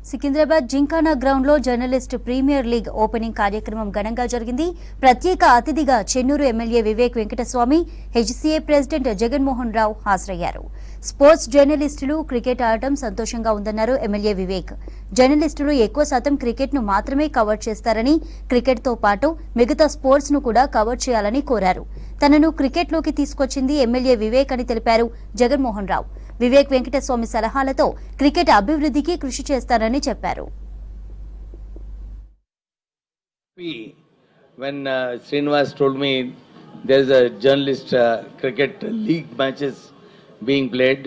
Secunderabad Gymkhana ground లో journalist premier league opening కార్యక్రమం ఘనంగా జరిగింది. ప్రత్యేక అతిథిగా Chennur MLA Vivek Venkataswamy, HCA president Jaganmohan Rao హాజరయ్యారు. స్పోర్ట్స్ జర్నలిస్టులు క్రికెట్ ఆడటం సంతోషంగా ఉందన్నారు ఎమ్మెల్యే వివేక్. జర్నలిస్టులు ఎక్కువ శాతం క్రికెట్ ను మాత్రమే కవర్ చేస్తారని, క్రికెట్ తో పాటు మిగతా స్పోర్ట్స్ ను కూడా కవర్ చేయాలని కోరారు. తనను క్రికెట్ లోకి తీసుకొచ్చింది ఎమ్మెల్యే వివేక్ అని తెలిపారు జగన్మోహన్ రావు. వివేక్ వెంకటస్వామి సలహాలతో క్రికెట్ అభివృద్ధికి కృషి చేస్తారని చెప్పారు. When Srinivas told me there's a journalist cricket league matches being played,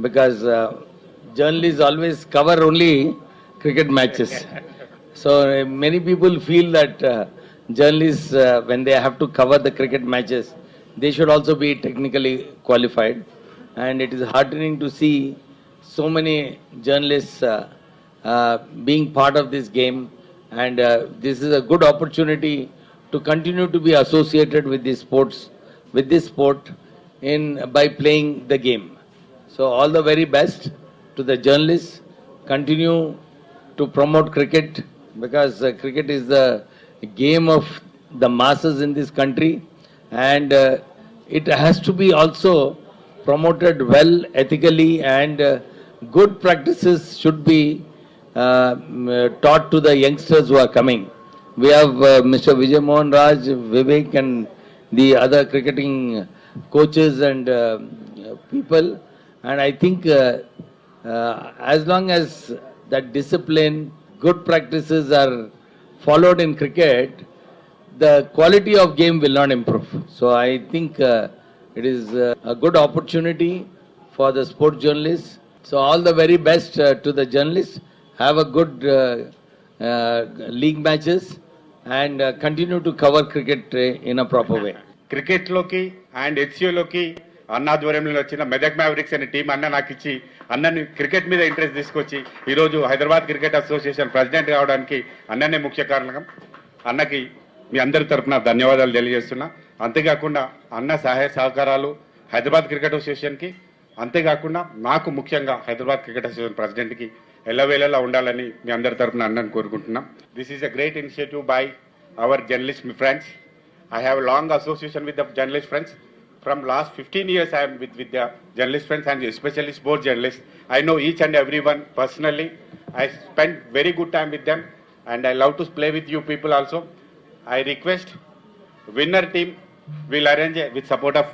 because journalists always cover only cricket matches. So many people feel that journalists when they have to cover the cricket matches, they should also be technically qualified. And it is heartening to see so many journalists being part of this game, and this is a good opportunity to continue to be associated with this sport by playing the game. So all the very best to the journalists. Continue to promote cricket, because cricket is the game of the masses in this country, and it has to be also promoted well, ethically, and good practices should be taught to the youngsters who are coming. We have Mr. Vijay Mohan Raj, Vivek, and the other cricketing coaches and people, and I think as long as that discipline, good practices are followed in cricket, the quality of game will not improve. So I think it is a good opportunity for the sport journalists. So all the very best to the journalists. Have a good league matches and continue to cover cricket in a proper way. Cricket లోకి and హెచ్సీఏలోకి అన్న ఆధ్వర్యంలో వచ్చిన Medak Mavericks అనే team అన్న నాకు ఇచ్చి అన్నని cricket మీద ఇంట్రెస్ట్ తీసుకొచ్చి ఈరోజు హైదరాబాద్ క్రికెట్ అసోసియేషన్ ప్రెసిడెంట్ కావడానికి అన్ననే ముఖ్య కారణం. అన్నకి మీ అందరి తరఫున ధన్యవాదాలు తెలియజేస్తున్నా. అంతేకాకుండా అన్న సహాయ సహకారాలు హైదరాబాద్ క్రికెట్ అసోసియేషన్కి, అంతేకాకుండా నాకు ముఖ్యంగా హైదరాబాద్ క్రికెట్ అసోసియేషన్ ప్రెసిడెంట్కి ఎల్లవేళలా ఉండాలని మీ అందరి తరఫున అన్నని కోరుకుంటున్నాం. This is a great initiative by our journalist friends. I have a long association with the journalist friends. From last 15 years I am with the journalist friends, and especially sports journalists. I know each and everyone personally. I spend very good time with them, and I love to play with you people also. I request winner team will arrange with support of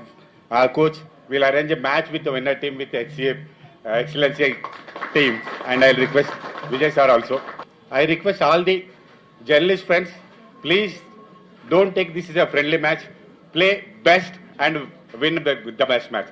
our coach, will arrange a match with the winner team with the HCA Excellency team, and I'll request Vijay sir also. I request all the journalist friends, please don't take this as a friendly match. Play best and win the best match.